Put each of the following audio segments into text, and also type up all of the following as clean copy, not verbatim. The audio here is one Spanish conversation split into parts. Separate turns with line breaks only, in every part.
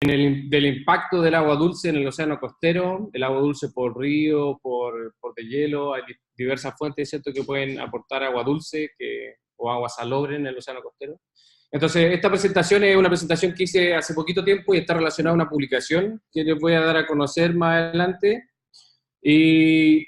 del impacto del agua dulce en el océano costero, el agua dulce por río, por deshielo, hay diversas fuentes, ¿cierto?, que pueden aportar agua dulce o agua salobre en el océano costero. Entonces, esta presentación es una presentación que hice hace poquito tiempo y está relacionada a una publicación que les voy a dar a conocer más adelante. Y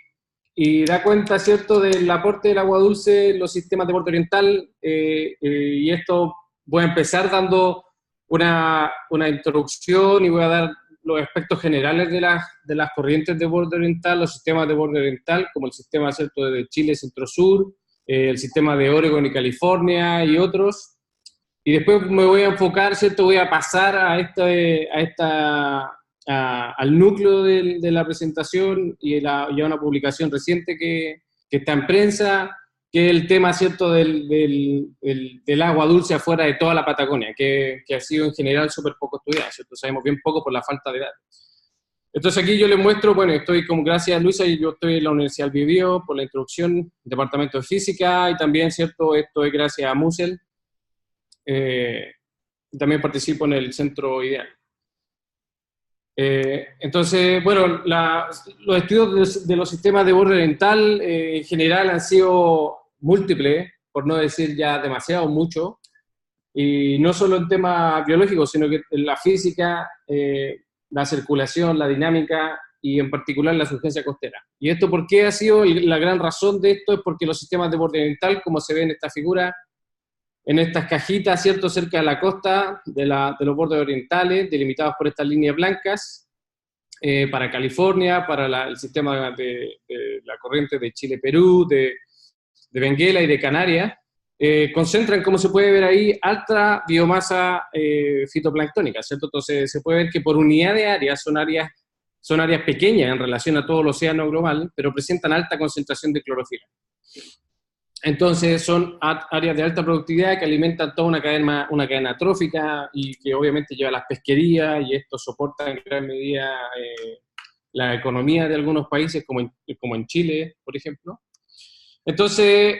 da cuenta, ¿cierto?, del aporte del agua dulce en los sistemas de borde oriental, y esto voy a empezar dando una introducción y voy a dar los aspectos generales de las corrientes de borde oriental, los sistemas de borde oriental, como el sistema, ¿cierto?, de Chile Centro-Sur, el sistema de Oregon y California y otros. Y después me voy a enfocar, ¿cierto?, voy a pasar al núcleo de la presentación y a una publicación reciente que está en prensa, que es el tema, ¿cierto?, del agua dulce afuera de toda la Patagonia, que ha sido en general súper poco estudiado, ¿cierto? Sabemos bien poco por la falta de datos. Entonces aquí yo les muestro, bueno, estoy como, gracias a Luisa, yo estoy en la Universidad del Biobío por la introducción, departamento de física, y también, ¿cierto?, esto es gracias a Musel. También participo en el Centro Ideal. Entonces, bueno, los estudios de los sistemas de borde oriental en general han sido múltiples, por no decir ya demasiado mucho, y no solo en temas biológicos, sino que en la física, la circulación, la dinámica y en particular la surgencia costera. ¿Y esto por qué ha sido? La gran razón de esto es porque los sistemas de borde oriental, como se ve en esta figura, en estas cajitas, ¿cierto?, cerca de la costa de los bordes orientales, delimitados por estas líneas blancas, para California, para el sistema de la corriente de Chile-Perú, de Benguela y de Canarias, concentran, como se puede ver ahí, alta biomasa fitoplanctónica, ¿cierto? Entonces se puede ver que por unidad de áreas son áreas pequeñas en relación a todo el océano global, pero presentan alta concentración de clorofila. Entonces son áreas de alta productividad que alimentan toda una cadena trófica y que obviamente lleva a las pesquerías, y esto soporta en gran medida la economía de algunos países como en Chile, por ejemplo. Entonces,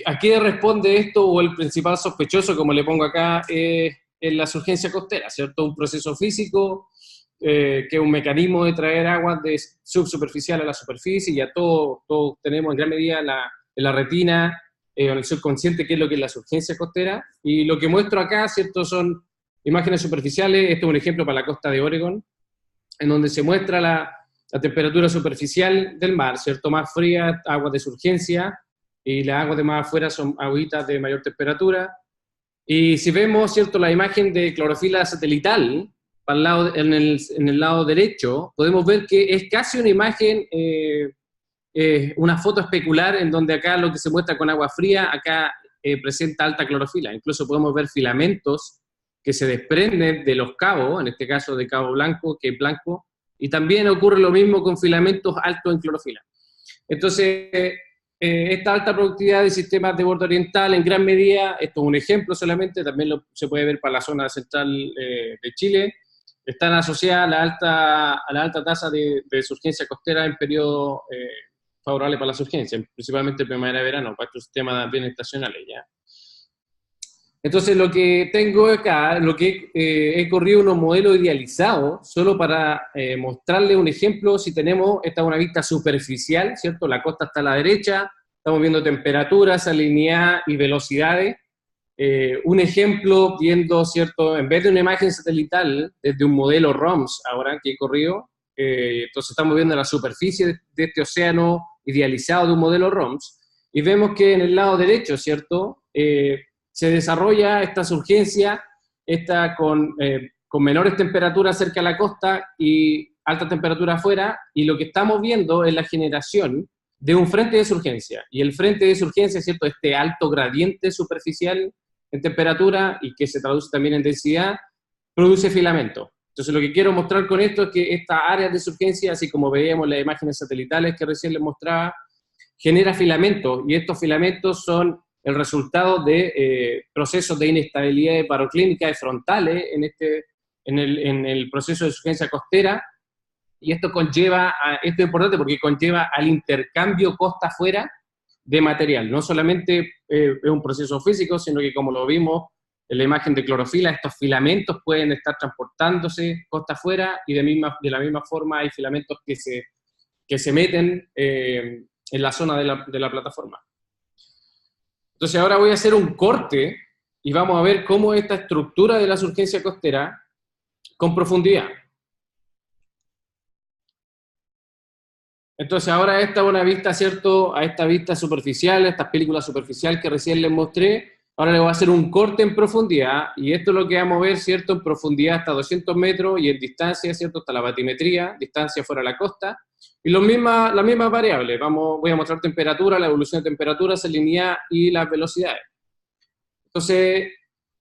¿a qué responde esto? O el principal sospechoso, como le pongo acá, es la surgencia costera, ¿cierto? Un proceso físico que es un mecanismo de traer aguas de subsuperficial a la superficie, y ya todos tenemos en gran medida en la retina, en el subconsciente, qué es lo que es la surgencia costera. Y lo que muestro acá, ¿cierto?, son imágenes superficiales. Este es un ejemplo para la costa de Oregon, en donde se muestra la temperatura superficial del mar, ¿cierto?, más fría, aguas de surgencia, y las aguas de más afuera son aguitas de mayor temperatura. Y si vemos, ¿cierto?, la imagen de clorofila satelital, para en el lado derecho, podemos ver que es casi una imagen, una foto especular, en donde acá lo que se muestra con agua fría, acá presenta alta clorofila. Incluso podemos ver filamentos que se desprenden de los cabos, en este caso de cabo blanco, que es blanco, y también ocurre lo mismo con filamentos altos en clorofila. Entonces, esta alta productividad de sistemas de borde oriental, en gran medida, esto es un ejemplo solamente, también se puede ver para la zona central de Chile, están asociadas a la alta tasa de surgencia costera en periodos favorables para la surgencia, principalmente primavera y verano, para estos sistemas bien estacionales, ¿ya? Entonces, lo que tengo acá, he corrido unos modelos idealizados, solo para mostrarle un ejemplo. Si tenemos, esta es una vista superficial, ¿cierto? La costa está a la derecha, estamos viendo temperaturas, salinidad y velocidades. Un ejemplo viendo, ¿cierto?, en vez de una imagen satelital, desde un modelo ROMS ahora que he corrido, entonces estamos viendo la superficie de este océano idealizado de un modelo ROMS, y vemos que en el lado derecho, ¿cierto?, se desarrolla esta surgencia, con menores temperaturas cerca de la costa y alta temperatura afuera, y lo que estamos viendo es la generación de un frente de surgencia, y el frente de surgencia, ¿cierto?, este alto gradiente superficial en temperatura, y que se traduce también en densidad, produce filamento. Entonces lo que quiero mostrar con esto es que estas áreas de surgencia, así como veíamos en las imágenes satelitales que recién les mostraba, genera filamentos, y estos filamentos son el resultado de procesos de inestabilidad paroclínica y frontales en el proceso de surgencia costera, y esto es importante porque conlleva al intercambio costa afuera de material. No solamente es un proceso físico, sino que, como lo vimos, en la imagen de clorofila, estos filamentos pueden estar transportándose costa afuera, y de la misma forma hay filamentos que se meten en la zona de la plataforma. Entonces ahora voy a hacer un corte y vamos a ver cómo esta estructura de la surgencia costera con profundidad. Entonces ahora esta es una vista, ¿cierto? A esta vista superficial, a esta película superficial que recién les mostré. Ahora le voy a hacer un corte en profundidad, y esto es lo que vamos a ver, ¿cierto? En profundidad hasta 200 metros, y en distancia, ¿cierto? Hasta la batimetría, distancia fuera de la costa. Y las mismas variables. Voy a mostrar temperatura, la evolución de temperatura, salinidad y las velocidades. Entonces,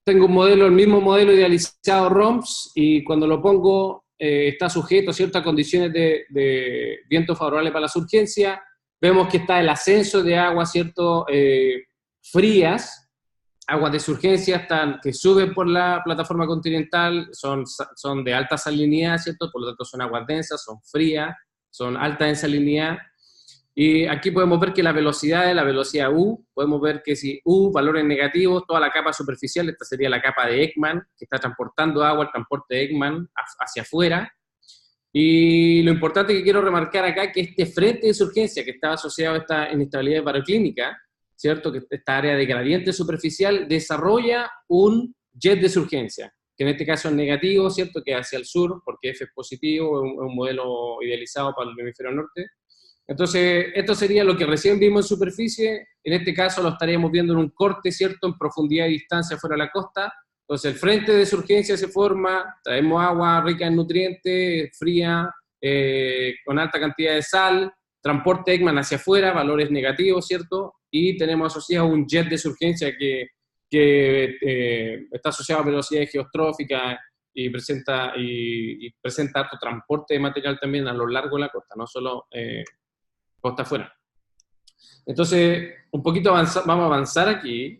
tengo un modelo, el mismo modelo idealizado ROMS, y cuando lo pongo está sujeto a ciertas condiciones de viento favorable para la surgencia. Vemos que está el ascenso de aguas, ¿cierto? Frías, aguas de surgencia que suben por la plataforma continental, son de alta salinidad, ¿cierto? Por lo tanto son aguas densas, son frías, son altas en salinidad. Y aquí podemos ver que la velocidad U, podemos ver que si U, valores negativos, toda la capa superficial, esta sería la capa de Ekman, que está transportando agua, el transporte de Ekman hacia afuera. Y lo importante que quiero remarcar acá, que este frente de surgencia que estaba asociado a esta inestabilidad baroclínica, ¿cierto? Que esta área de gradiente superficial desarrolla un jet de surgencia, que en este caso es negativo, ¿cierto? Que es hacia el sur, porque F es positivo, es un modelo idealizado para el hemisferio norte. Entonces, esto sería lo que recién vimos en superficie. En este caso lo estaríamos viendo en un corte, ¿cierto? En profundidad y distancia fuera de la costa. Entonces, el frente de surgencia se forma, traemos agua rica en nutrientes, fría, con alta cantidad de sal, transporte Ekman hacia afuera, valores negativos, ¿cierto? Y tenemos asociado un jet de surgencia que está asociado a velocidades geostróficas y presenta alto transporte de material también a lo largo de la costa, no solo costa afuera. Entonces, un poquito vamos a avanzar aquí.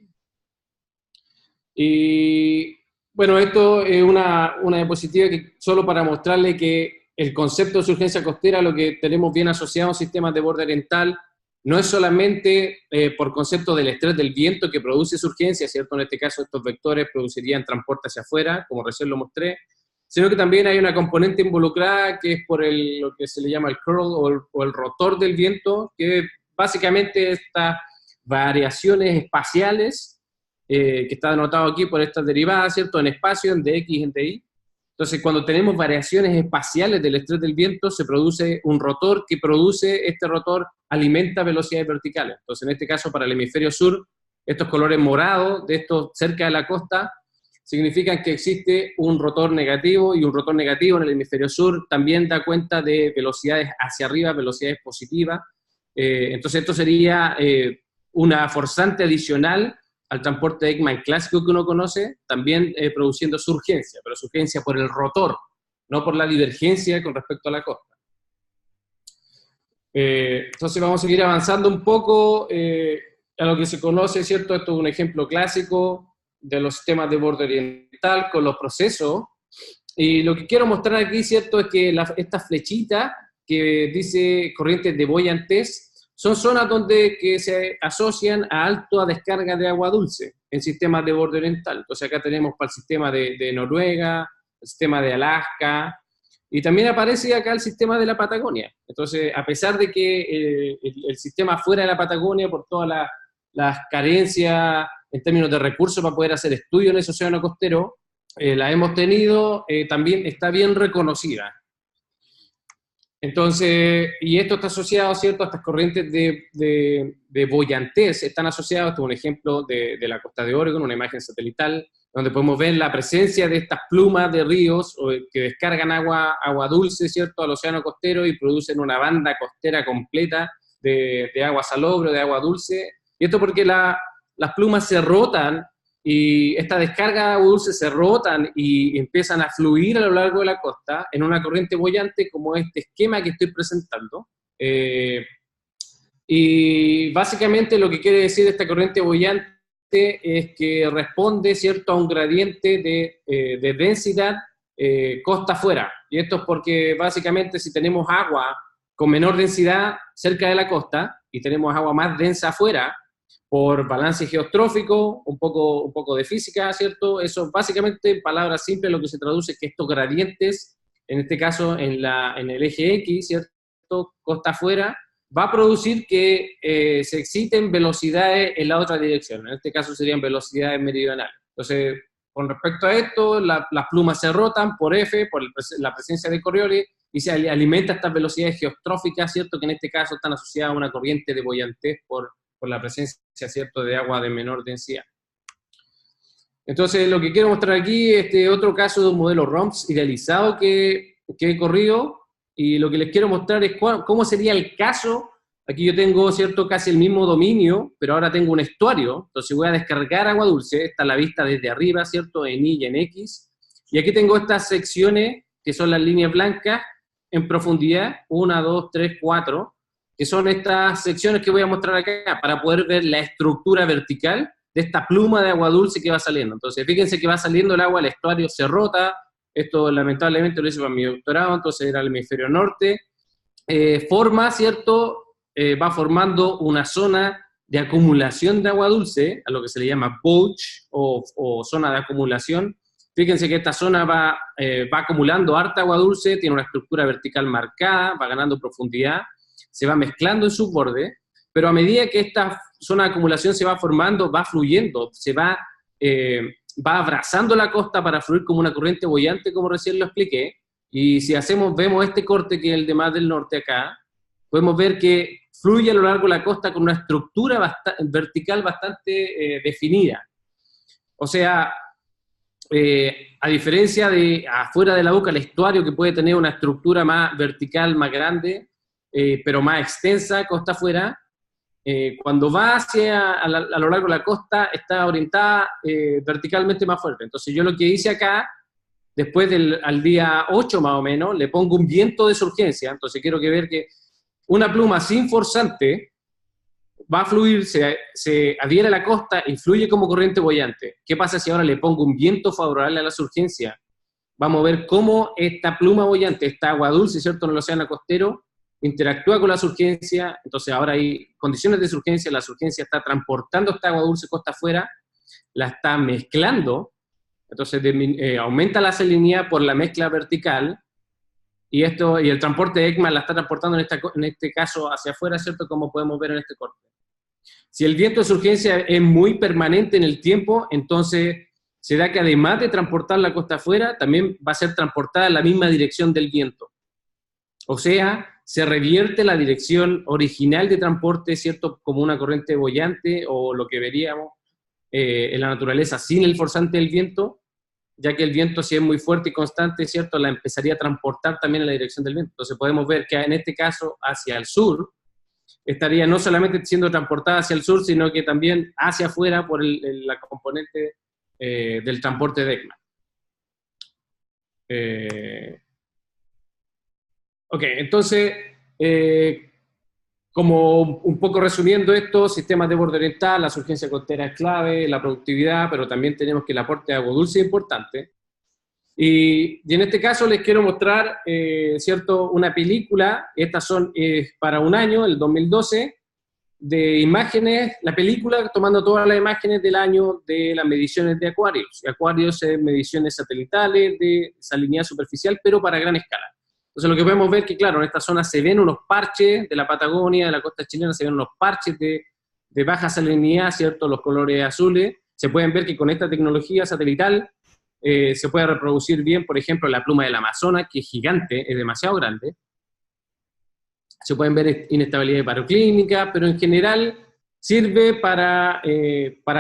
Y bueno, esto es una diapositiva que solo para mostrarle que el concepto de surgencia costera, lo que tenemos bien asociado a sistemas de borde oriental, no es solamente por concepto del estrés del viento que produce surgencia, ¿cierto? En este caso estos vectores producirían transporte hacia afuera, como recién lo mostré, sino que también hay una componente involucrada que es por lo que se le llama el curl o el rotor del viento, que básicamente estas variaciones espaciales, que está denotado aquí por estas derivadas, ¿cierto? En espacio, en dx, en dy. Entonces, cuando tenemos variaciones espaciales del estrés del viento, se produce un rotor que produce, este rotor alimenta velocidades verticales. Entonces, en este caso, para el hemisferio sur, estos colores morados, de estos cerca de la costa, significan que existe un rotor negativo, y un rotor negativo en el hemisferio sur también da cuenta de velocidades hacia arriba, velocidades positivas. Entonces, esto sería una forzante adicional al transporte de Ekman clásico que uno conoce, también produciendo surgencia, pero surgencia por el rotor, no por la divergencia con respecto a la costa. Entonces vamos a seguir avanzando un poco a lo que se conoce, ¿cierto? Esto es un ejemplo clásico de los sistemas de borde oriental con los procesos, y lo que quiero mostrar aquí, ¿cierto? Es que esta flechita que dice corrientes de Boyan-Tess, son zonas que se asocian a alta descarga de agua dulce en sistemas de borde oriental. Entonces acá tenemos para el sistema de Noruega, el sistema de Alaska, y también aparece acá el sistema de la Patagonia. Entonces, a pesar de que el sistema fuera de la Patagonia, por todas las carencias en términos de recursos para poder hacer estudios en ese océano costero, la hemos tenido, también está bien reconocida. Entonces, y esto está asociado, ¿cierto?, a estas corrientes de Boyan-Tess, están asociados, esto es un ejemplo de la costa de Oregon, una imagen satelital, donde podemos ver la presencia de estas plumas de ríos que descargan agua dulce, ¿cierto?, al océano costero y producen una banda costera completa de agua salobre, de agua dulce. Y esto porque las plumas se rotan, y esta descarga de agua dulce se rotan y empiezan a fluir a lo largo de la costa en una corriente boyante como este esquema que estoy presentando. Y básicamente lo que quiere decir esta corriente boyante es que responde, ¿cierto?, a un gradiente de densidad costa afuera. Y esto es porque básicamente si tenemos agua con menor densidad cerca de la costa y tenemos agua más densa afuera, por balance geostrófico, un poco de física, ¿cierto? Eso básicamente, en palabras simples, lo que se traduce es que estos gradientes, en este caso en el eje X, ¿cierto? Costa afuera, va a producir que se exciten velocidades en la otra dirección. En este caso serían velocidades meridionales. Entonces, con respecto a esto, las plumas se rotan por F, por la presencia de Coriolis, y se alimenta estas velocidades geostróficas, ¿cierto? Que en este caso están asociadas a una corriente de boyantez por la presencia, ¿cierto?, de agua de menor densidad. Entonces, lo que quiero mostrar aquí es este otro caso de un modelo ROMS idealizado que he corrido, y lo que les quiero mostrar es cómo sería el caso. Aquí yo tengo, ¿cierto?, casi el mismo dominio, pero ahora tengo un estuario, entonces voy a descargar agua dulce, esta es la vista desde arriba, ¿cierto?, en Y y en X, y aquí tengo estas secciones, que son las líneas blancas, en profundidad, 1, 2, 3, 4, que son estas secciones que voy a mostrar acá, para poder ver la estructura vertical de esta pluma de agua dulce que va saliendo. Entonces, fíjense que va saliendo el agua, el estuario se rota, esto lamentablemente lo hice para mi doctorado, entonces era el hemisferio norte, forma, ¿cierto?, va formando una zona de acumulación de agua dulce, a lo que se le llama pouch, o zona de acumulación. Fíjense que esta zona va acumulando harta agua dulce, tiene una estructura vertical marcada, va ganando profundidad, se va mezclando en sus bordes, pero a medida que esta zona de acumulación se va formando, va fluyendo, va abrazando la costa para fluir como una corriente boyante, como recién lo expliqué, y si vemos este corte, que es el de más del norte acá, podemos ver que fluye a lo largo de la costa con una estructura vertical bastante definida. O sea, a diferencia de afuera de la boca, el estuario, que puede tener una estructura más vertical, más grande, pero más extensa, costa afuera, cuando va a lo largo de la costa, está orientada verticalmente más fuerte. Entonces yo lo que hice acá, después al día 8 más o menos, le pongo un viento de surgencia. Entonces quiero ver que una pluma sin forzante va a fluir, se adhiere a la costa y fluye como corriente boyante. ¿Qué pasa si ahora le pongo un viento favorable a la surgencia? Vamos a ver cómo esta pluma boyante, esta agua dulce, ¿cierto?, en el océano costero, interactúa con la surgencia. Entonces ahora hay condiciones de surgencia, la surgencia está transportando esta agua dulce costa afuera, la está mezclando, entonces aumenta la salinidad por la mezcla vertical, y el transporte de ECMA la está transportando en este caso hacia afuera, ¿cierto?, como podemos ver en este corte. Si el viento de surgencia es muy permanente en el tiempo, entonces se da que además de transportar la costa afuera, también va a ser transportada en la misma dirección del viento. O sea, se revierte la dirección original de transporte, ¿cierto?, como una corriente boyante, o lo que veríamos en la naturaleza sin el forzante del viento, ya que el viento, si es muy fuerte y constante, ¿cierto?, la empezaría a transportar también en la dirección del viento. Entonces podemos ver que en este caso, hacia el sur, estaría no solamente siendo transportada hacia el sur, sino que también hacia afuera por la componente del transporte de ECMA. Ok, entonces, como un poco resumiendo esto, sistemas de borde oriental, la surgencia costera es clave, la productividad, pero también tenemos que el aporte de agua dulce es importante. Y en este caso les quiero mostrar, ¿cierto?, una película. Estas son para un año, el 2012, de imágenes, la película tomando todas las imágenes del año de las mediciones de Aquarius. Aquarius es mediciones satelitales de salinidad superficial, pero para gran escala. Entonces lo que podemos ver es que, claro, en esta zona se ven unos parches de la Patagonia, de la costa chilena, se ven unos parches de baja salinidad, ¿cierto?, los colores azules. Se pueden ver que con esta tecnología satelital se puede reproducir bien, por ejemplo, la pluma del Amazonas, que es gigante, es demasiado grande. Se pueden ver inestabilidades paroclínicas, pero en general sirve para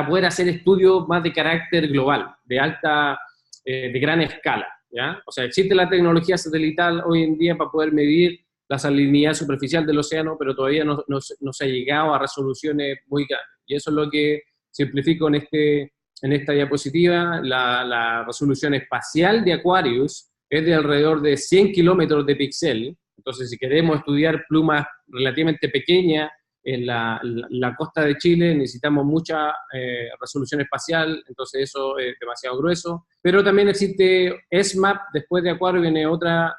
poder hacer estudios más de carácter global, de gran escala, ¿ya? O sea, existe la tecnología satelital hoy en día para poder medir la salinidad superficial del océano, pero todavía no se ha llegado a resoluciones muy grandes. Y eso es lo que simplifico en esta diapositiva. La resolución espacial de Aquarius es de alrededor de 100 kilómetros de píxel. Entonces, si queremos estudiar plumas relativamente pequeñas en la costa de Chile, necesitamos mucha resolución espacial, entonces eso es demasiado grueso. Pero también existe ESMAP, después de Aquarius viene otra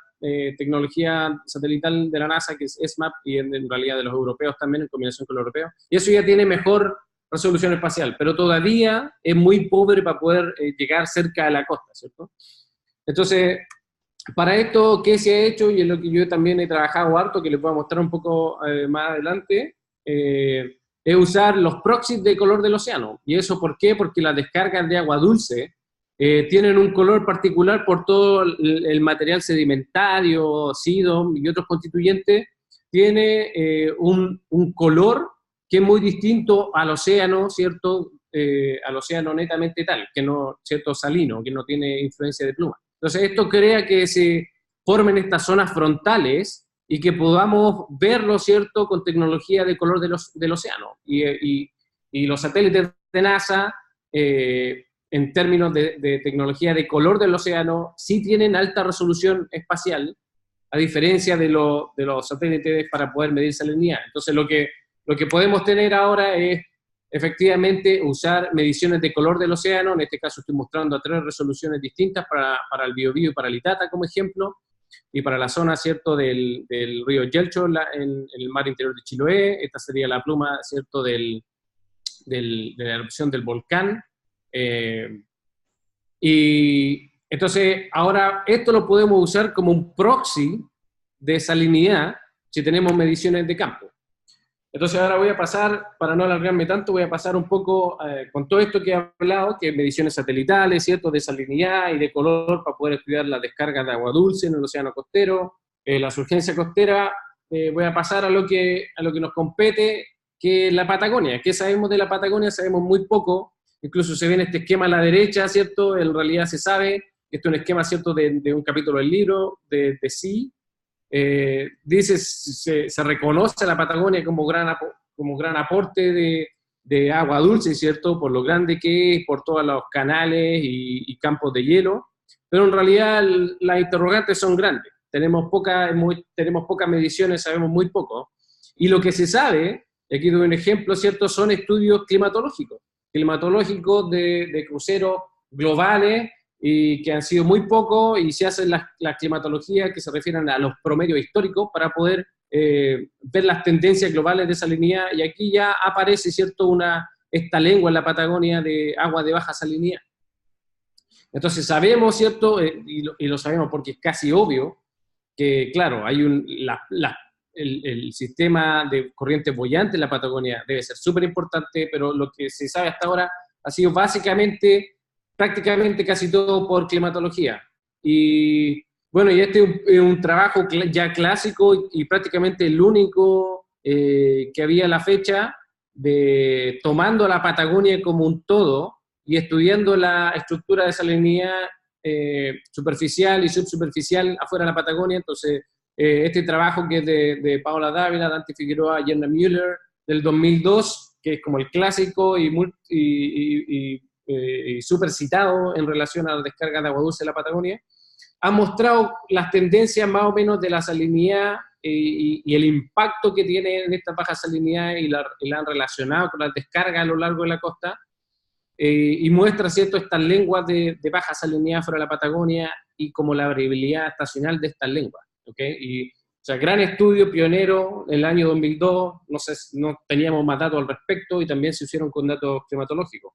tecnología satelital de la NASA, que es ESMAP, y en realidad de los europeos también, en combinación con los europeos. Y eso ya tiene mejor resolución espacial, pero todavía es muy pobre para poder llegar cerca de la costa, ¿cierto? Entonces, para esto, ¿qué se ha hecho? Y es lo que yo también he trabajado harto, que les voy a mostrar un poco más adelante, es usar los proxies de color del océano. ¿Y eso por qué? Porque las descargas de agua dulce tienen un color particular por todo el material sedimentario, SIDOM y otros constituyentes, tiene un color que es muy distinto al océano, ¿cierto? Al océano netamente tal, que no, ¿cierto? Salino, que no tiene influencia de pluma. Entonces esto crea que se formen estas zonas frontales y que podamos verlo, ¿cierto?, con tecnología de color del océano. Y los satélites de NASA, en términos de tecnología de color del océano, sí tienen alta resolución espacial, a diferencia de los satélites para poder medir salinidad. Entonces lo que podemos tener ahora es efectivamente usar mediciones de color del océano. En este caso estoy mostrando a 3 resoluciones distintas para el Biobío y para el Itata como ejemplo, y para la zona, ¿cierto?, del río Yelcho en el mar interior de Chiloé. Esta sería la pluma, ¿cierto?, de la erupción del volcán. Y entonces ahora esto lo podemos usar como un proxy de salinidad si tenemos mediciones de campo. Entonces ahora voy a pasar, para no alargarme tanto, voy a pasar un poco con todo esto que he hablado, que es mediciones satelitales, ¿cierto?, de salinidad y de color para poder estudiar la descarga de agua dulce en el océano costero, la surgencia costera. Voy a pasar a lo que nos compete, que es la Patagonia. ¿Qué sabemos de la Patagonia? Sabemos muy poco, incluso se ve en este esquema a la derecha, ¿cierto? En realidad se sabe, esto es un esquema, ¿cierto?, de un capítulo del libro, de Sí. Dice, se reconoce a la Patagonia como gran aporte de agua dulce, ¿cierto?, por lo grande que es, por todos los canales y campos de hielo, pero en realidad las interrogantes son grandes. Tenemos pocas mediciones, sabemos muy poco, y lo que se sabe, y aquí doy un ejemplo, ¿cierto?, son estudios climatológicos de cruceros globales, y que han sido muy pocos, y se hacen las climatologías que se refieren a los promedios históricos para poder ver las tendencias globales de salinidad, y aquí ya aparece, ¿cierto?, esta lengua en la Patagonia de agua de baja salinidad. Entonces sabemos, ¿cierto?, y lo sabemos porque es casi obvio, que claro, hay el sistema de corriente boyante en la Patagonia debe ser súper importante, pero lo que se sabe hasta ahora ha sido prácticamente casi todo por climatología. Y bueno, y este es un trabajo ya clásico y prácticamente el único que había a la fecha, de tomando la Patagonia como un todo y estudiando la estructura de salinidad superficial y subsuperficial afuera de la Patagonia. Entonces, este trabajo que es de Paola Dávila, Dante Figueroa y Jenna Müller, del 2002, que es como el clásico y súper citado en relación a la descarga de agua dulce de la Patagonia, ha mostrado las tendencias más o menos de la salinidad y el impacto que tiene en esta baja salinidad, y la han relacionado con las descargas a lo largo de la costa, y muestra, ¿cierto?, estas lenguas de baja salinidad fuera de la Patagonia y como la variabilidad estacional de estas lenguas. ¿Okay? O sea, gran estudio pionero en el año 2002, no teníamos más datos al respecto, y también se hicieron con datos climatológicos.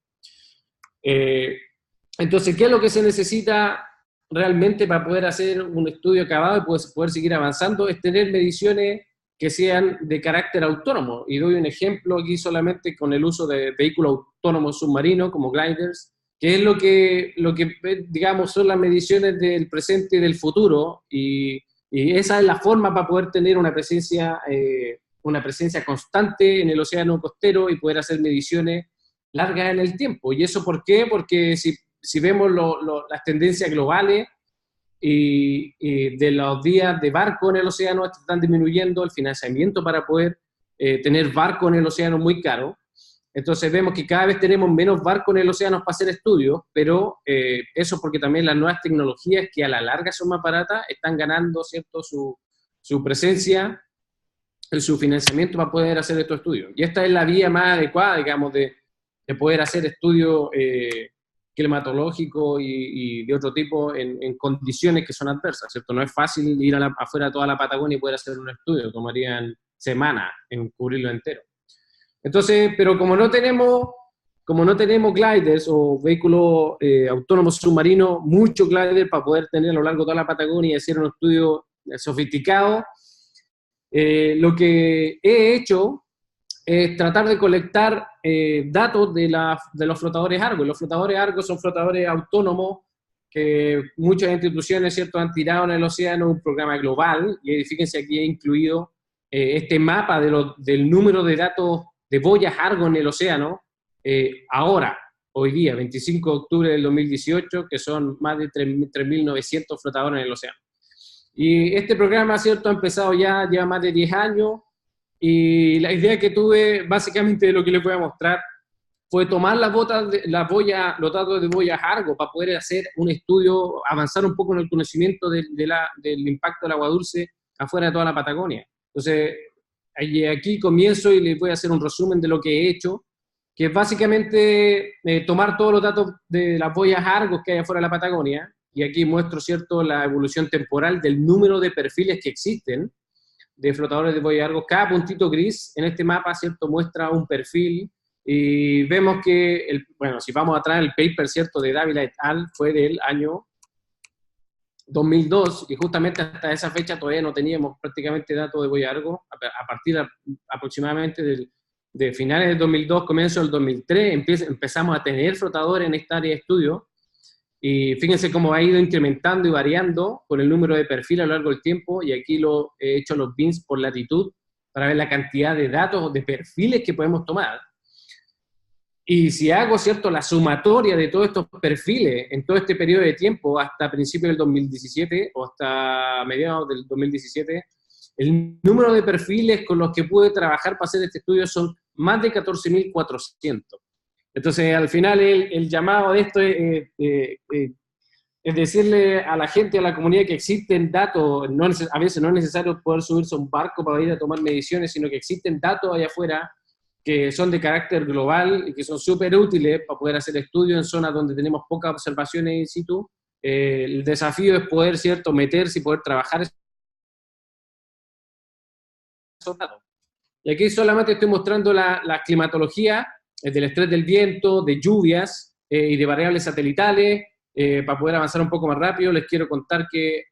Entonces, ¿qué es lo que se necesita realmente para poder hacer un estudio acabado y poder seguir avanzando? Es tener mediciones que sean de carácter autónomo. Y doy un ejemplo aquí solamente con el uso de vehículos autónomos submarinos como gliders, que es lo que digamos son las mediciones del presente y del futuro, y esa es la forma para poder tener una presencia constante en el océano costero y poder hacer mediciones largas en el tiempo. ¿Y eso por qué? Porque si vemos las tendencias globales y de los días de barco en el océano están disminuyendo, el financiamiento para poder tener barco en el océano es muy caro. Entonces vemos que cada vez tenemos menos barcos en el océano para hacer estudios, pero eso porque también las nuevas tecnologías, que a la larga son más baratas, están ganando, ¿cierto?, su presencia, su financiamiento para poder hacer estos estudios. Y esta es la vía más adecuada, digamos, de poder hacer estudios climatológicos y de otro tipo en condiciones que son adversas, ¿cierto? No es fácil ir afuera de toda la Patagonia y poder hacer un estudio, tomarían semanas en cubrirlo entero. Entonces, pero como no tenemos gliders o vehículos autónomos submarinos, mucho glider para poder tener a lo largo de toda la Patagonia y hacer un estudio sofisticado, lo que he hecho es tratar de colectar datos de los flotadores Argo. Los flotadores Argo son flotadores autónomos que muchas instituciones, ¿cierto?, han tirado en el océano un programa global, y fíjense aquí he incluido este mapa del número de datos de boyas Argo en el océano, ahora, hoy día, 25 de octubre del 2018, que son más de 3.900 flotadores en el océano. Y este programa, ¿cierto?, ha empezado ya, lleva más de 10 años, y la idea que tuve, básicamente, de lo que les voy a mostrar, fue tomar los datos de boyas Argo para poder hacer un estudio, avanzar un poco en el conocimiento del impacto del agua dulce afuera de toda la Patagonia. Entonces, aquí comienzo y les voy a hacer un resumen de lo que he hecho, que es básicamente tomar todos los datos de las boyas Argo que hay afuera de la Patagonia, y aquí muestro, ¿cierto?, la evolución temporal del número de perfiles que existen de flotadores de boya Argo. Cada puntito gris en este mapa, ¿cierto?, muestra un perfil, y vemos que, bueno, si vamos atrás, el paper, ¿cierto?, de Dávila et al. Fue del año 2002, y justamente hasta esa fecha todavía no teníamos prácticamente datos de boya Argo. A partir aproximadamente de finales del 2002, comienzo del 2003, empezamos a tener flotadores en esta área de estudio, y fíjense cómo ha ido incrementando y variando con el número de perfiles a lo largo del tiempo, y aquí he hecho los bins por latitud para ver la cantidad de datos, de perfiles que podemos tomar. Y si hago, ¿cierto?, la sumatoria de todos estos perfiles en todo este periodo de tiempo, hasta principios del 2017 o hasta mediados del 2017, el número de perfiles con los que pude trabajar para hacer este estudio son más de 14.400. Entonces, al final, el llamado de esto es decirle a la gente, a la comunidad, que existen datos. A veces no es necesario poder subirse a un barco para ir a tomar mediciones, sino que existen datos allá afuera que son de carácter global y que son súper útiles para poder hacer estudios en zonas donde tenemos pocas observaciones in situ. El desafío es poder, ¿cierto?, meterse y poder trabajar esos datos. Y aquí solamente estoy mostrando la climatología del estrés del viento, de lluvias y de variables satelitales. Para poder avanzar un poco más rápido, les quiero contar que,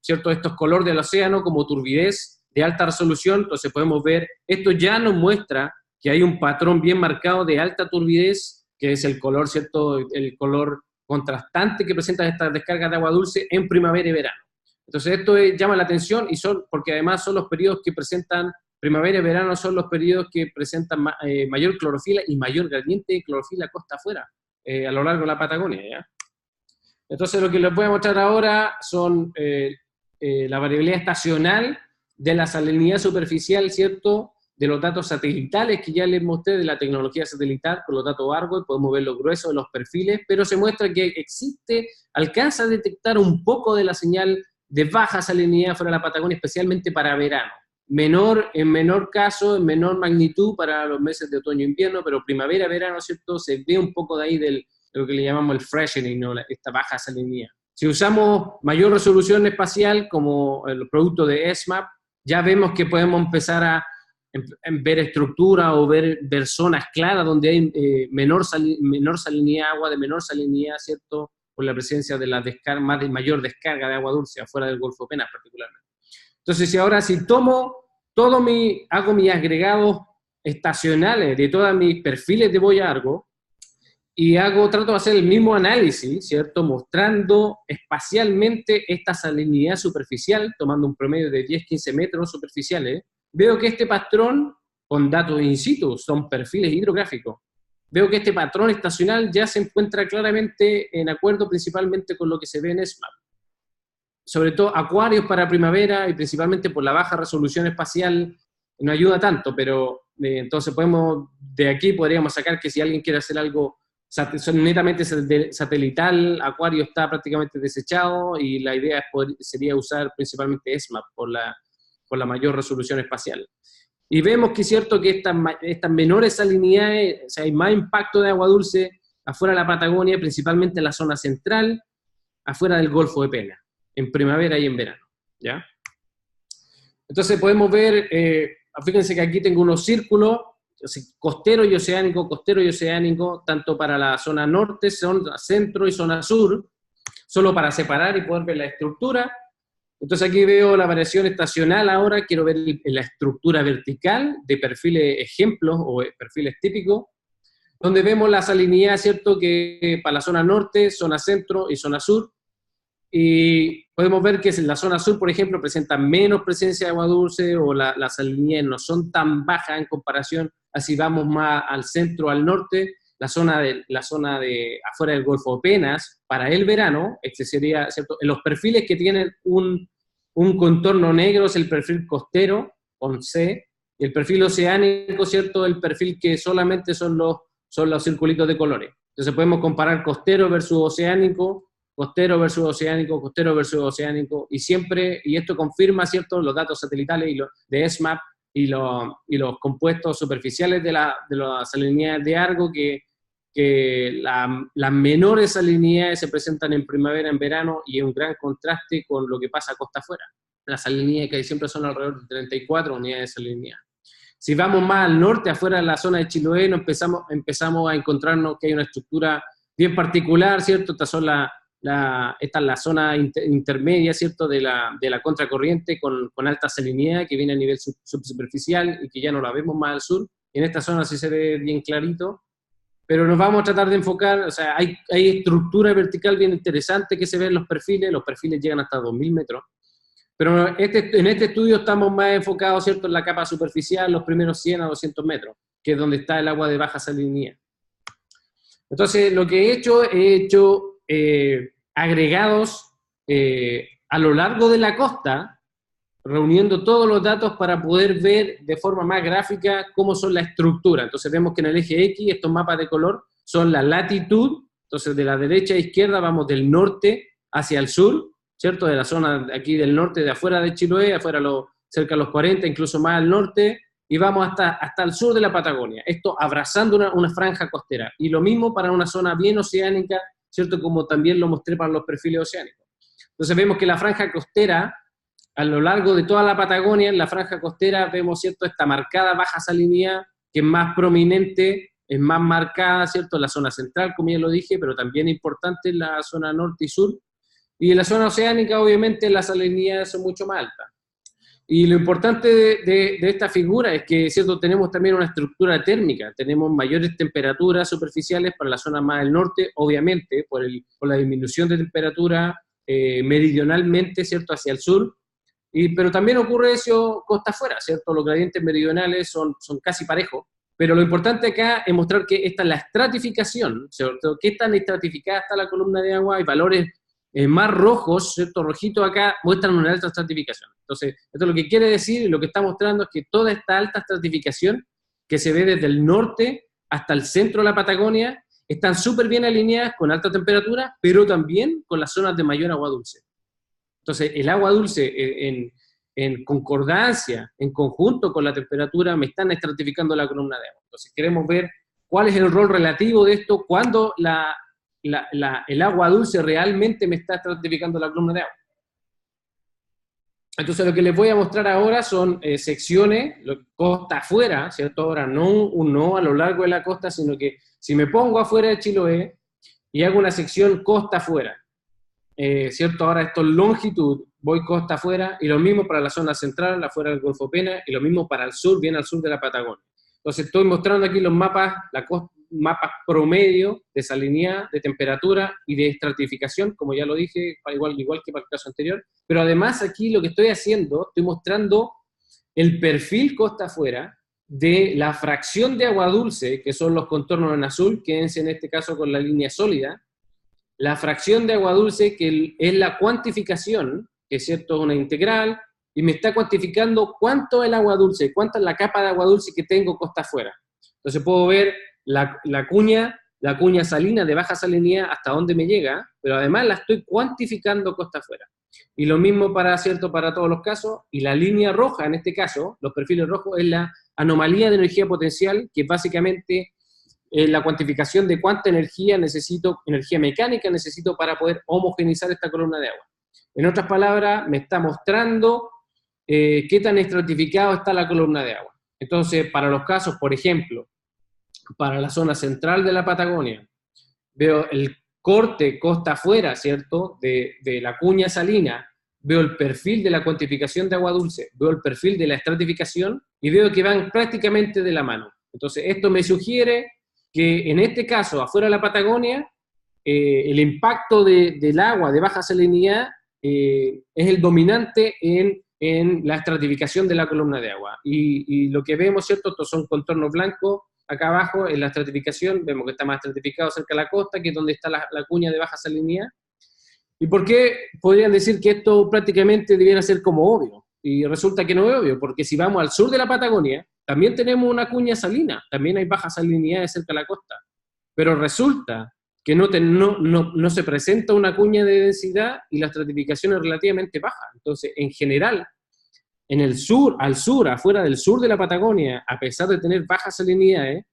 ¿cierto?, estos colores del océano como turbidez de alta resolución, entonces podemos ver, esto ya nos muestra que hay un patrón bien marcado de alta turbidez, que es el color, ¿cierto?, el color contrastante que presentan estas descargas de agua dulce en primavera y verano. Entonces esto llama la atención, porque además son los periodos que presentan, primavera y verano son los periodos que presentan mayor clorofila y mayor gradiente de clorofila costa afuera, a lo largo de la Patagonia, ¿ya? Entonces lo que les voy a mostrar ahora son la variabilidad estacional de la salinidad superficial, ¿cierto?, de los datos satelitales que ya les mostré de la tecnología satelital con los datos Argo, y podemos ver lo grueso de los perfiles, pero se muestra que alcanza a detectar un poco de la señal de baja salinidad fuera de la Patagonia, especialmente para verano. En menor caso, en menor magnitud para los meses de otoño e invierno, pero primavera, verano, ¿cierto?, se ve un poco de ahí de lo que le llamamos el freshening, ¿no?, esta baja salinidad. Si usamos mayor resolución espacial, como el producto de ESMAP, ya vemos que podemos empezar a ver estructura o ver zonas claras donde hay menor salinidad, agua de menor salinidad, ¿cierto?, por la presencia de mayor descarga de agua dulce afuera del Golfo Penas particularmente. Entonces, si hago mis agregados estacionales de todos mis perfiles de boya Argo, y trato de hacer el mismo análisis, ¿cierto?, mostrando espacialmente esta salinidad superficial, tomando un promedio de 10-15 metros superficiales, veo que este patrón, con datos in situ, son perfiles hidrográficos, veo que este patrón estacional ya se encuentra claramente en acuerdo principalmente con lo que se ve en ESMAP. Sobre todo acuarios para primavera, y principalmente por la baja resolución espacial, no ayuda tanto, pero entonces de aquí podríamos sacar que si alguien quiere hacer algo netamente satelital, acuario está prácticamente desechado, y la idea sería usar principalmente ESMAP por la mayor resolución espacial. Y vemos que es cierto que estas menores salinidades, o sea, hay más impacto de agua dulce afuera de la Patagonia, principalmente en la zona central, afuera del Golfo de Penas, en primavera y en verano, ¿ya? Entonces podemos ver, fíjense que aquí tengo unos círculos costero y oceánico, tanto para la zona norte, zona centro y zona sur, solo para separar y poder ver la estructura. Entonces aquí veo la variación estacional ahora, quiero ver la estructura vertical de perfiles ejemplos o perfiles típicos, donde vemos la salinidad, ¿cierto?, que para la zona norte, zona centro y zona sur, y podemos ver que en la zona sur, por ejemplo, presenta menos presencia de agua dulce o las salinidades no son tan bajas en comparación a si vamos más al centro, al norte, la zona de afuera del Golfo de Penas, para el verano, este sería, ¿cierto?, en los perfiles que tienen un contorno negro es el perfil costero, con C, y el perfil oceánico, ¿cierto?, el perfil que solamente son los circulitos de colores. Entonces podemos comparar costero versus oceánico, costero versus oceánico, costero versus oceánico, y siempre, y esto confirma, ¿cierto?, los datos satelitales y de ESMAP y los compuestos superficiales de las salinidades de Argo, que las menores salinidades se presentan en primavera, en verano, y es un gran contraste con lo que pasa costa afuera. Las salinidades que siempre son alrededor de 34 unidades de salinidad. Si vamos más al norte, afuera de la zona de Chiloé, empezamos a encontrarnos que hay una estructura bien particular, ¿cierto? Esta es la zona intermedia, ¿cierto?, de la contracorriente con alta salinidad que viene a nivel subsuperficial y que ya no la vemos más al sur. En esta zona sí se ve bien clarito, pero nos vamos a tratar de enfocar, o sea, hay estructura vertical bien interesante que se ve en los perfiles llegan hasta 2000 metros, pero en este estudio estamos más enfocados, ¿cierto?, en la capa superficial, los primeros 100 a 200 metros, que es donde está el agua de baja salinidad. Entonces, lo que he hecho agregados a lo largo de la costa, reuniendo todos los datos para poder ver de forma más gráfica cómo son la estructura. Entonces vemos que en el eje X estos mapas de color son la latitud, entonces de la derecha a izquierda vamos del norte hacia el sur, ¿cierto? De la zona aquí del norte, de afuera de Chiloé, cerca de los 40, incluso más al norte, y vamos hasta el sur de la Patagonia, esto abrazando una franja costera. Y lo mismo para una zona bien oceánica, ¿cierto? Como también lo mostré para los perfiles oceánicos. Entonces vemos que la franja costera, a lo largo de toda la Patagonia, en la franja costera vemos, ¿cierto?, esta marcada baja salinidad, que es más prominente, es más marcada, ¿cierto?, en la zona central, como ya lo dije, pero también importante en la zona norte y sur. Y en la zona oceánica, obviamente, las salinidades son mucho más altas. Y lo importante de esta figura es que, ¿cierto?, tenemos también una estructura térmica, tenemos mayores temperaturas superficiales para la zona más del norte, obviamente, por la disminución de temperatura meridionalmente, ¿cierto?, hacia el sur. Pero también ocurre eso costa afuera, ¿cierto? Los gradientes meridionales son casi parejos, pero lo importante acá es mostrar que esta es la estratificación, ¿cierto? ¿Qué tan estratificada está la columna de agua? Hay valores más rojos, ¿cierto? Rojitos acá muestran una alta estratificación. Entonces, esto lo que quiere decir, y lo que está mostrando es que toda esta alta estratificación que se ve desde el norte hasta el centro de la Patagonia están súper bien alineadas con alta temperatura, pero también con las zonas de mayor agua dulce. Entonces, el agua dulce en concordancia, en conjunto con la temperatura, me están estratificando la columna de agua. Entonces, queremos ver cuál es el rol relativo de esto, cuando el agua dulce realmente me está estratificando la columna de agua. Entonces, lo que les voy a mostrar ahora son secciones, costa afuera, ¿cierto? Ahora no a lo largo de la costa, sino que si me pongo afuera de Chiloé y hago una sección costa afuera, ¿cierto? Ahora esto es longitud, voy costa afuera, y lo mismo para la zona central, afuera del Golfo Pena, y lo mismo para el sur, bien al sur de la Patagonia. Entonces estoy mostrando aquí los mapas, mapas promedio de salinidad, de temperatura y de estratificación, como ya lo dije, igual que para el caso anterior, pero además aquí lo que estoy haciendo, estoy mostrando el perfil costa afuera de la fracción de agua dulce, que son los contornos en azul, quédense en este caso con la línea sólida, la fracción de agua dulce, que es la cuantificación, que es cierto, una integral, y me está cuantificando cuánto es el agua dulce, cuánta es la capa de agua dulce que tengo costa afuera. Entonces puedo ver la cuña salina de baja salinidad hasta dónde me llega, pero además la estoy cuantificando costa afuera. Y lo mismo para todos los casos, y la línea roja, en este caso, los perfiles rojos, es la anomalía de energía potencial, que básicamente la cuantificación de cuánta energía mecánica necesito para poder homogeneizar esta columna de agua. En otras palabras, me está mostrando qué tan estratificado está la columna de agua. Entonces, para los casos, por ejemplo, para la zona central de la Patagonia, veo el corte costa afuera, ¿cierto?, de la cuña salina, veo el perfil de la cuantificación de agua dulce, veo el perfil de la estratificación y veo que van prácticamente de la mano. Entonces, esto me sugiere que en este caso, afuera de la Patagonia, el impacto del agua de baja salinidad es el dominante en la estratificación de la columna de agua. Y lo que vemos, ¿cierto?, estos son contornos blancos. Acá abajo, en la estratificación, vemos que está más estratificado cerca de la costa, que es donde está la cuña de baja salinidad. ¿Y por qué podrían decir que esto prácticamente debiera ser como obvio? Y resulta que no es obvio, porque si vamos al sur de la Patagonia, también tenemos una cuña salina, también hay baja salinidad cerca de la costa. Pero resulta que no se presenta una cuña de densidad y la estratificación es relativamente baja. Entonces, en general, en el sur, al sur, afuera del sur de la Patagonia, a pesar de tener bajas salinidades,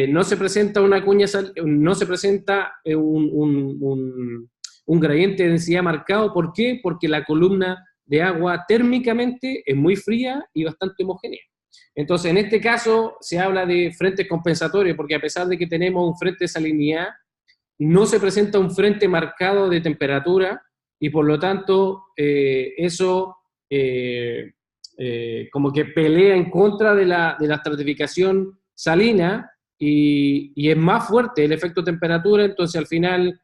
no se presenta una cuña, no se presenta un gradiente de densidad marcado. ¿Por qué? Porque la columna de agua térmicamente es muy fría y bastante homogénea. Entonces, en este caso, se habla de frentes compensatorios, porque a pesar de que tenemos un frente de salinidad, no se presenta un frente marcado de temperatura, y por lo tanto, eso como que pelea en contra de la estratificación salina, y es más fuerte el efecto temperatura. Entonces al final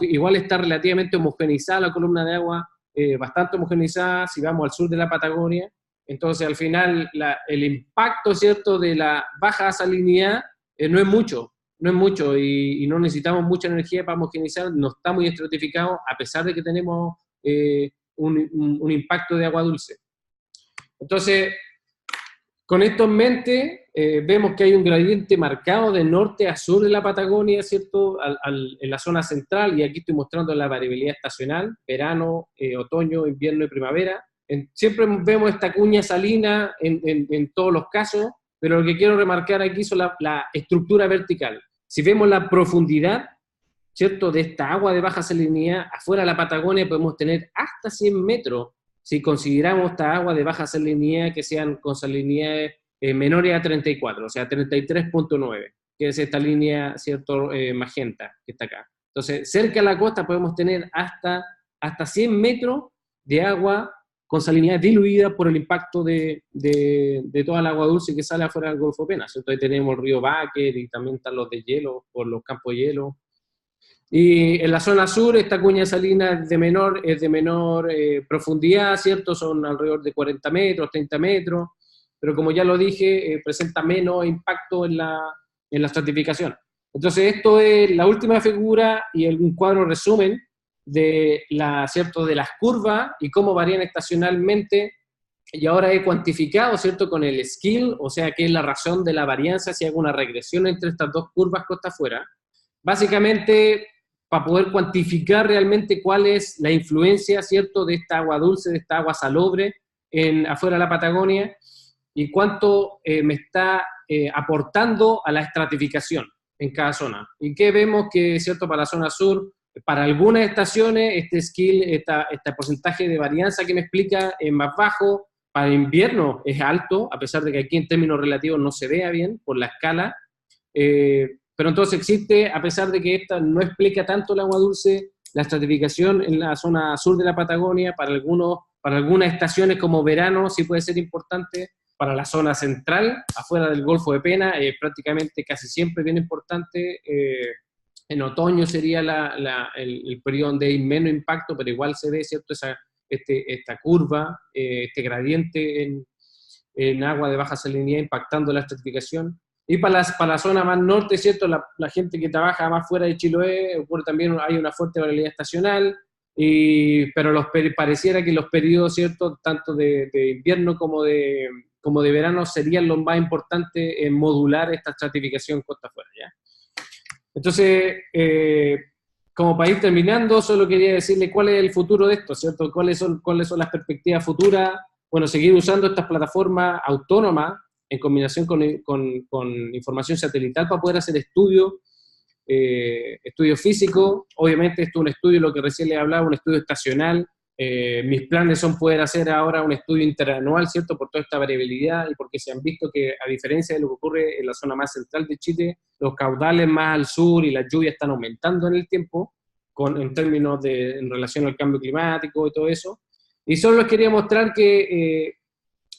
igual está relativamente homogeneizada la columna de agua, bastante homogeneizada si vamos al sur de la Patagonia. Entonces al final el impacto, ¿cierto?, de la baja salinidad no es mucho, y no necesitamos mucha energía para homogeneizar, no está muy estratificado, a pesar de que tenemos un impacto de agua dulce. Entonces, con esto en mente, vemos que hay un gradiente marcado de norte a sur de la Patagonia, ¿cierto?, en la zona central, y aquí estoy mostrando la variabilidad estacional, verano, otoño, invierno y primavera. Siempre vemos esta cuña salina en todos los casos, pero lo que quiero remarcar aquí son la estructura vertical. Si vemos la profundidad, ¿cierto?, de esta agua de baja salinidad, afuera de la Patagonia podemos tener hasta 100 metros, si consideramos esta agua de baja salinidad que sean con salinidades menores a 34, o sea, 33.9, que es esta línea, ¿cierto?, magenta, que está acá. Entonces, cerca de la costa podemos tener hasta 100 metros de agua con salinidad diluida por el impacto de toda el agua dulce que sale afuera del Golfo Penas. Entonces tenemos el río Báquer y también están los de hielo, por los campos de hielo. Y en la zona sur, esta cuña salina es de menor profundidad, ¿cierto? Son alrededor de 40 metros, 30 metros, pero como ya lo dije, presenta menos impacto en la estratificación. Entonces esto es la última figura y un cuadro resumen ¿cierto?, de las curvas y cómo varían estacionalmente, y ahora he cuantificado, ¿cierto?, con el skill, o sea, que es la razón de la varianza, si hago una regresión entre estas dos curvas costa afuera, básicamente para poder cuantificar realmente cuál es la influencia, ¿cierto?, de esta agua dulce, de esta agua salobre afuera de la Patagonia, y cuánto me está aportando a la estratificación en cada zona. Y que vemos que, ¿cierto?, para la zona sur, para algunas estaciones, este porcentaje de varianza que me explica es más bajo. Para el invierno es alto, a pesar de que aquí en términos relativos no se vea bien por la escala. Pero entonces existe, a pesar de que esta no explica tanto el agua dulce, la estratificación en la zona sur de la Patagonia, para algunas estaciones como verano sí puede ser importante. Para la zona central, afuera del Golfo de Penas, prácticamente casi siempre bien importante. En otoño sería el periodo donde hay menos impacto, pero igual se ve, ¿cierto?, esta curva, este gradiente en agua de baja salinidad impactando la estratificación. Y para la zona más norte, ¿cierto?, la gente que trabaja más fuera de Chiloé, también hay una fuerte variabilidad estacional, pero pareciera que los periodos, ¿cierto?, tanto de invierno como de verano serían los más importantes en modular esta estratificación costa afuera, ¿ya? Entonces, como para ir terminando, solo quería decirle cuál es el futuro de esto, ¿cierto? ¿Cuáles son las perspectivas futuras? Bueno, seguir usando estas plataformas autónomas en combinación con información satelital para poder hacer estudios físicos. Obviamente esto es un estudio, lo que recién les hablaba, un estudio estacional, Mis planes son poder hacer ahora un estudio interanual, ¿cierto? Por toda esta variabilidad y porque se han visto que, a diferencia de lo que ocurre en la zona más central de Chile, los caudales más al sur y las lluvias están aumentando en el tiempo, en términos en relación al cambio climático y todo eso. Y solo les quería mostrar que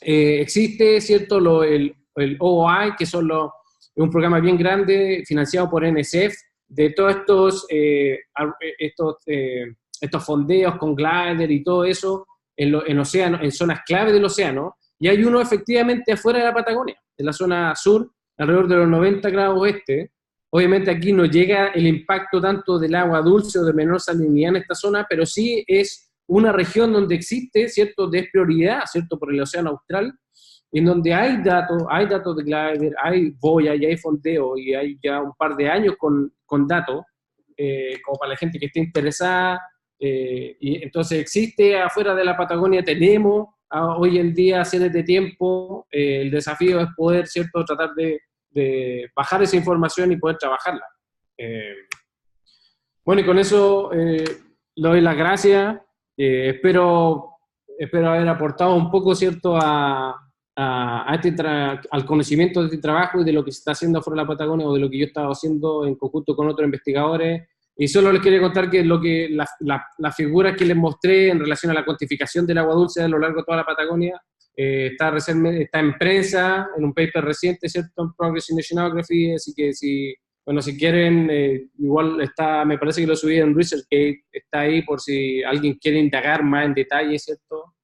existe, ¿cierto? El OOI, que es un programa bien grande financiado por NSF, de todos estos fondeos con glider y todo eso en océano, en zonas clave del océano, y hay uno efectivamente afuera de la Patagonia, en la zona sur, alrededor de los 90 grados oeste. Obviamente aquí no llega el impacto tanto del agua dulce o de menor salinidad en esta zona, pero sí es una región donde existe, ¿cierto?, de prioridad, ¿cierto?, por el océano austral, en donde hay datos de glider, hay boya y hay fondeo, y hay ya un par de años con datos, como para la gente que esté interesada, y entonces existe afuera de la Patagonia, tenemos hoy en día, hace desde tiempo, el desafío es poder, ¿cierto?, tratar de bajar esa información y poder trabajarla. Bueno, y con eso le doy las gracias. Espero haber aportado un poco, ¿cierto?, al conocimiento de este trabajo y de lo que se está haciendo afuera de la Patagonia, o de lo que yo he estado haciendo en conjunto con otros investigadores. Y solo les quería contar que las figuras que les mostré en relación a la cuantificación del agua dulce a lo largo de toda la Patagonia está en prensa, en un paper reciente, ¿cierto?, en Progress in Oceanography, así que si quieren, igual me parece que lo subí en ResearchGate, está ahí por si alguien quiere indagar más en detalle, ¿cierto?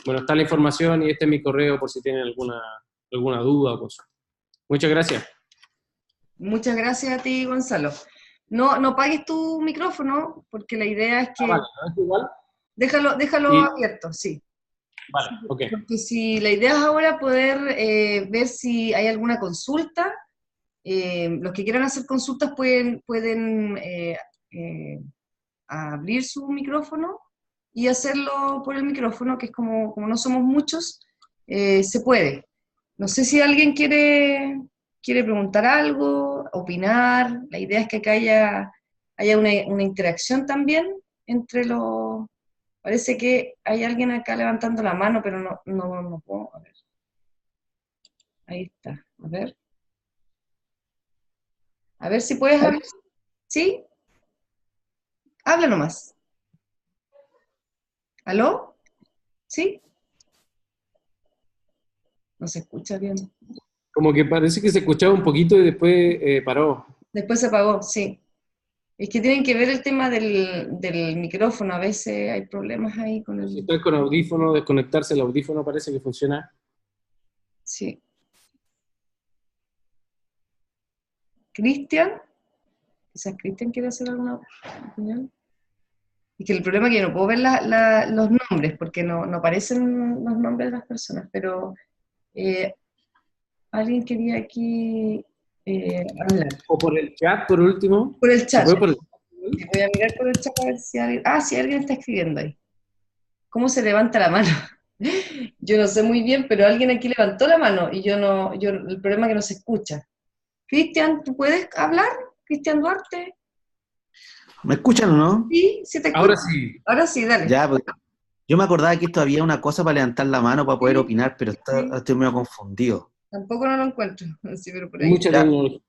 Bueno, está la información y este es mi correo por si tienen alguna duda o cosa. Muchas gracias.
Muchas gracias a ti, Gonzalo. No apagues tu micrófono, porque la idea es que...
Vale, ¿no es igual?
Déjalo abierto, sí.
Vale, ok.
Porque si la idea es ahora poder ver si hay alguna consulta, los que quieran hacer consultas pueden abrir su micrófono y hacerlo por el micrófono, que es como no somos muchos, se puede. No sé si alguien quiere preguntar algo, opinar. La idea es que acá haya una interacción también entre los... Parece que hay alguien acá levantando la mano, pero no puedo, a ver. Ahí está, a ver. A ver si puedes hablar. ¿Sí? Habla nomás. ¿Aló? ¿Sí? No se escucha bien.
Como que parece que se escuchaba un poquito y después paró.
Después se apagó, sí. Es que tienen que ver el tema del micrófono. A veces hay problemas ahí con el...
Si está con audífono, desconectarse el audífono parece que funciona.
Sí. Cristian. Quizás Cristian quiere hacer alguna opinión. Y que el problema es que yo no puedo ver los nombres, porque no aparecen los nombres de las personas, pero alguien quería aquí hablar.
O por el chat, por último.
Por el chat.
¿Se puede por el chat?
Voy a mirar por el chat a ver si alguien... si alguien está escribiendo ahí. ¿Cómo se levanta la mano? Yo no sé muy bien, pero alguien aquí levantó la mano y el problema es que no se escucha. Cristian, ¿tú puedes hablar? Cristian Duarte.
¿Me escuchan o no?
Sí, sí te escucho.
Ahora sí.
Ahora sí, dale.
Ya, pues, yo me acordaba que esto había una cosa para levantar la mano para poder opinar, pero estoy medio confundido.
Tampoco no lo encuentro. Sí, pero por ahí.
Mucha tecnología.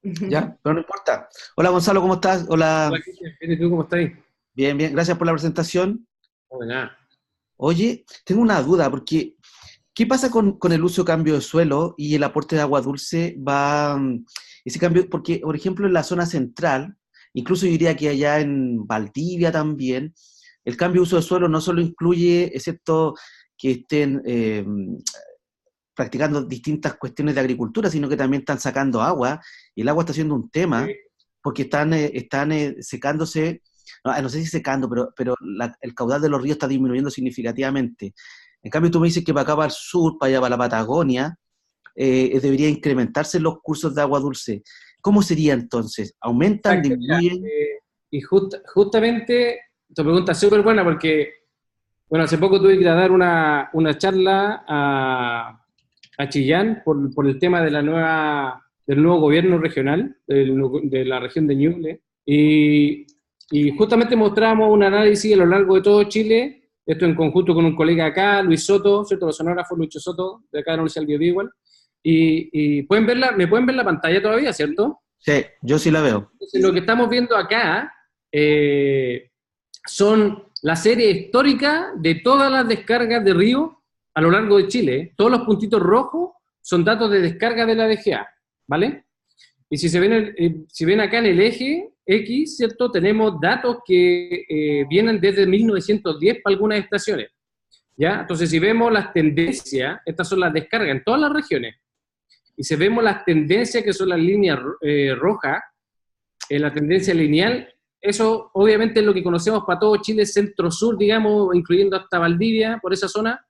Ya, pero no importa. Hola Gonzalo, ¿cómo estás? Hola.
Hola, Cristian. ¿Y tú cómo estás?
Bien, bien, gracias por la presentación.
No, de nada.
Oye, tengo una duda, porque ¿qué pasa con el uso de cambio de suelo y el aporte de agua dulce? Ese cambio, porque, por ejemplo, en la zona central, incluso yo diría que allá en Valdivia también, el cambio de uso de suelo no solo incluye, excepto que estén practicando distintas cuestiones de agricultura, sino que también están sacando agua, y el agua está siendo un tema, porque están secándose, no sé si secando, pero el caudal de los ríos está disminuyendo significativamente. En cambio, tú me dices que para acá, para el sur, para allá, para la Patagonia, debería incrementarse los cursos de agua dulce. ¿Cómo sería entonces? ¿Aumentan,
Exacto,
disminuyen?
y justamente, tu pregunta es súper buena porque, bueno, hace poco tuve que ir a dar una charla a Chillán por el tema del nuevo gobierno regional de la región de Ñuble. Y Y justamente mostramos un análisis a lo largo de todo Chile, esto en conjunto con un colega acá, Luis Soto, ¿cierto? Los sonógrafos, Lucho Soto, de acá de la Universidad del Biobío igual. Y me pueden ver la pantalla todavía, ¿cierto?
Sí, yo sí la veo.
Entonces, lo que estamos viendo acá son la serie histórica de todas las descargas de río a lo largo de Chile. Todos los puntitos rojos son datos de descarga de la DGA, ¿vale? Y si si ven acá en el eje X, ¿cierto? Tenemos datos que vienen desde 1910 para algunas estaciones, ¿ya? Entonces, si vemos las tendencias, estas son las descargas en todas las regiones, y si vemos las tendencias que son las líneas rojas, la tendencia lineal, eso obviamente es lo que conocemos para todo Chile, centro-sur, digamos, incluyendo hasta Valdivia, por esa zona,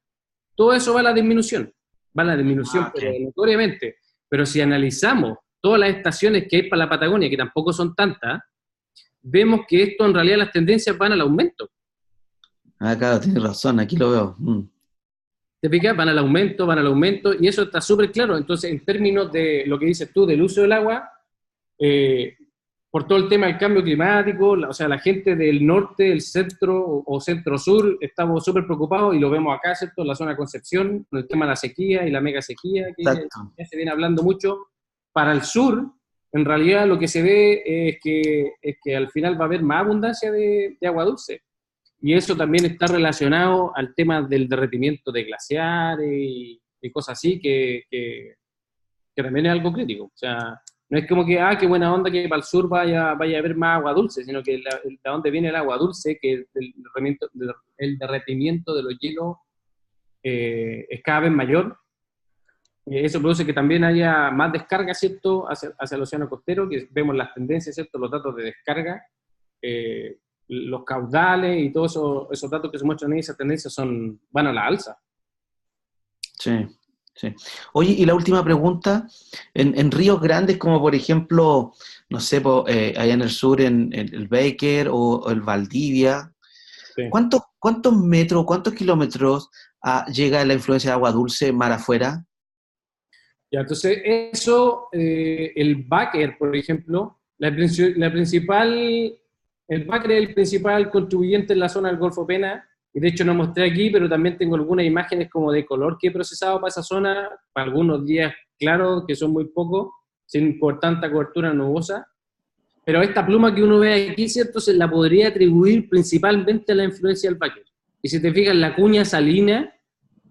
todo eso va a la disminución, pero notoriamente. Pero si analizamos todas las estaciones que hay para la Patagonia, que tampoco son tantas, vemos que esto en realidad las tendencias van al aumento.
Ah, claro, tienes razón, aquí lo veo.
¿Te fijas? Van al aumento, y eso está súper claro. Entonces, en términos de lo que dices tú del uso del agua, por todo el tema del cambio climático, o sea, la gente del norte, del centro o centro-sur, estamos súper preocupados, y lo vemos acá, ¿cierto? En la zona de Concepción, con el tema de la sequía y la mega sequía, que ya se viene hablando mucho. Para el sur, en realidad lo que se ve es que al final va a haber más abundancia de agua dulce. Y eso también está relacionado al tema del derretimiento de glaciares y cosas así, que también es algo crítico. O sea, no es como que, qué buena onda que para el sur vaya a haber más agua dulce, sino que de dónde viene el agua dulce, que el derretimiento de los hielos es cada vez mayor. Eso produce que también haya más descarga, ¿cierto?, hacia el océano costero, que vemos las tendencias, ¿cierto?, los datos de descarga, los caudales y todos esos datos que se muestran ahí, esas tendencias van a la alza.
Sí, sí. Oye, y la última pregunta, en ríos grandes como por ejemplo, no sé, allá en el sur, en el Baker o el Valdivia,
Sí.
¿cuántos metros, cuántos kilómetros llega la influencia de agua dulce mar afuera?
Ya, entonces eso, el Baker, por ejemplo, el Baker es el principal contribuyente en la zona del Golfo Pena, y de hecho no mostré aquí, pero también tengo algunas imágenes como de color que he procesado para esa zona, para algunos días claros, que son muy pocos, sin por tanta cobertura nubosa. Pero esta pluma que uno ve aquí, ¿cierto?, se la podría atribuir principalmente a la influencia del Baker. Y si te fijas, la cuña salina,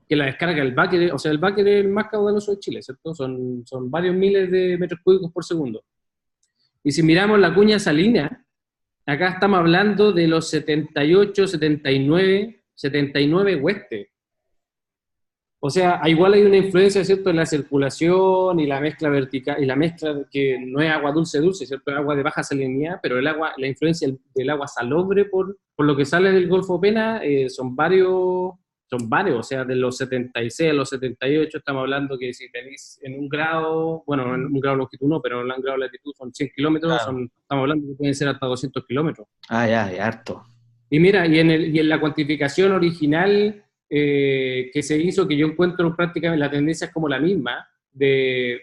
que la descarga el Baker, o sea, el Baker es el más caudaloso de Chile, ¿cierto? Son varios miles de metros cúbicos por segundo. Y si miramos la cuña salina, acá estamos hablando de los 78, 79 huestes. O sea, igual hay una influencia, ¿cierto?, en la circulación y la mezcla vertical, y la mezcla que no es agua dulce, ¿cierto?, es agua de baja salinidad, pero la influencia del agua salobre por lo que sale del Golfo Pena son varios, o sea, de los 76 a los 78 estamos hablando que si tenéis en un grado, bueno, en un grado de longitud no, pero en un grado de latitud son 100 kilómetros,
Claro.
estamos hablando que pueden ser hasta 200 kilómetros.
Ya, harto.
Y mira, y en la cuantificación original que se hizo, que yo encuentro prácticamente la tendencia es como la misma, del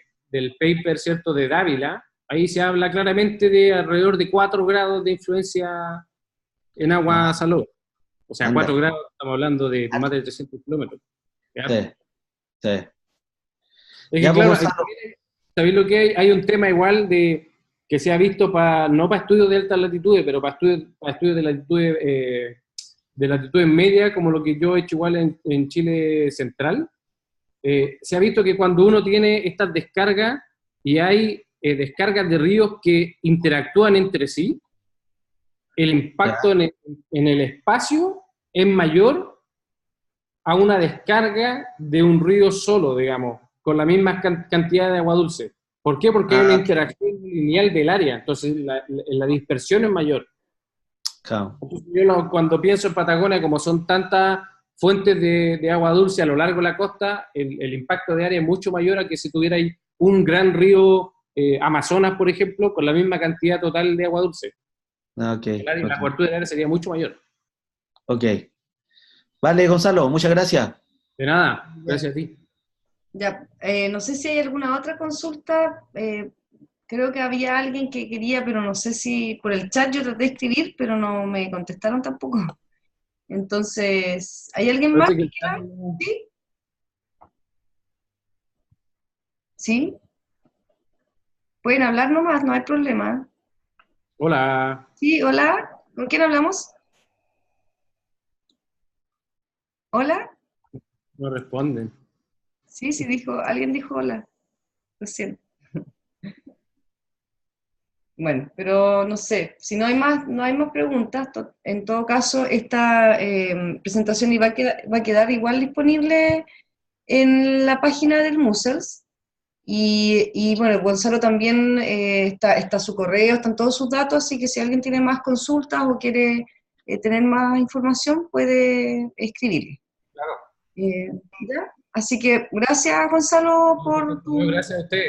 paper, ¿cierto?, de Dávila, ahí se habla claramente de alrededor de 4 grados de influencia en agua salobre. O sea, 4 grados, estamos hablando de más de 300 kilómetros.
Sí, sí.
Es que claro, ¿sabéis lo que hay? Hay un tema igual que se ha visto no para estudios de altas latitudes, pero para estudios de latitudes medias, como lo que yo he hecho igual en Chile central. Se ha visto que cuando uno tiene estas descargas y hay descargas de ríos que interactúan entre sí, el impacto en el espacio es mayor a una descarga de un río solo, digamos, con la misma cantidad de agua dulce. ¿Por qué? Porque hay una interacción lineal del área, entonces la dispersión es mayor.
Claro.
Yo cuando pienso en Patagonia, como son tantas fuentes de agua dulce a lo largo de la costa, el impacto de área es mucho mayor a que si tuviera ahí un gran río Amazonas, por ejemplo, con la misma cantidad total de agua dulce. La cobertura del área sería mucho mayor.
Ok. Vale, Gonzalo, muchas gracias.
De nada, gracias a ti.
Ya, no sé si hay alguna otra consulta Creo que había alguien que quería, pero no sé si por el chat yo traté de escribir, pero no me contestaron tampoco. Entonces, ¿hay alguien más
Parece que
que quiera? ¿Sí? ¿Sí? Pueden hablar nomás, no hay problema.
Hola,
Sí, hola, ¿con quién hablamos? ¿Hola?
no responden.
Sí, sí, alguien dijo hola, recién. Bueno, pero no sé, si no hay más preguntas, en todo caso, esta presentación va a quedar igual disponible en la página del Musels. Y bueno, Gonzalo también está su correo, están todos sus datos, así que si alguien tiene más consultas o quiere tener más información, puede escribirle.
Claro.
¿Ya? Así que gracias, Gonzalo,
No,
por
perfecto. No,
tu...
gracias a usted.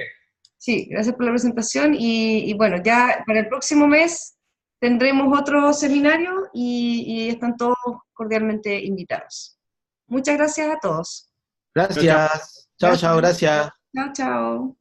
Sí, gracias por la presentación y bueno, ya para el próximo mes tendremos otro seminario y están todos cordialmente invitados. Muchas gracias a todos.
Chao, chao.
Gracias. Chao,
Gracias.
chao, gracias.
Chao, chao.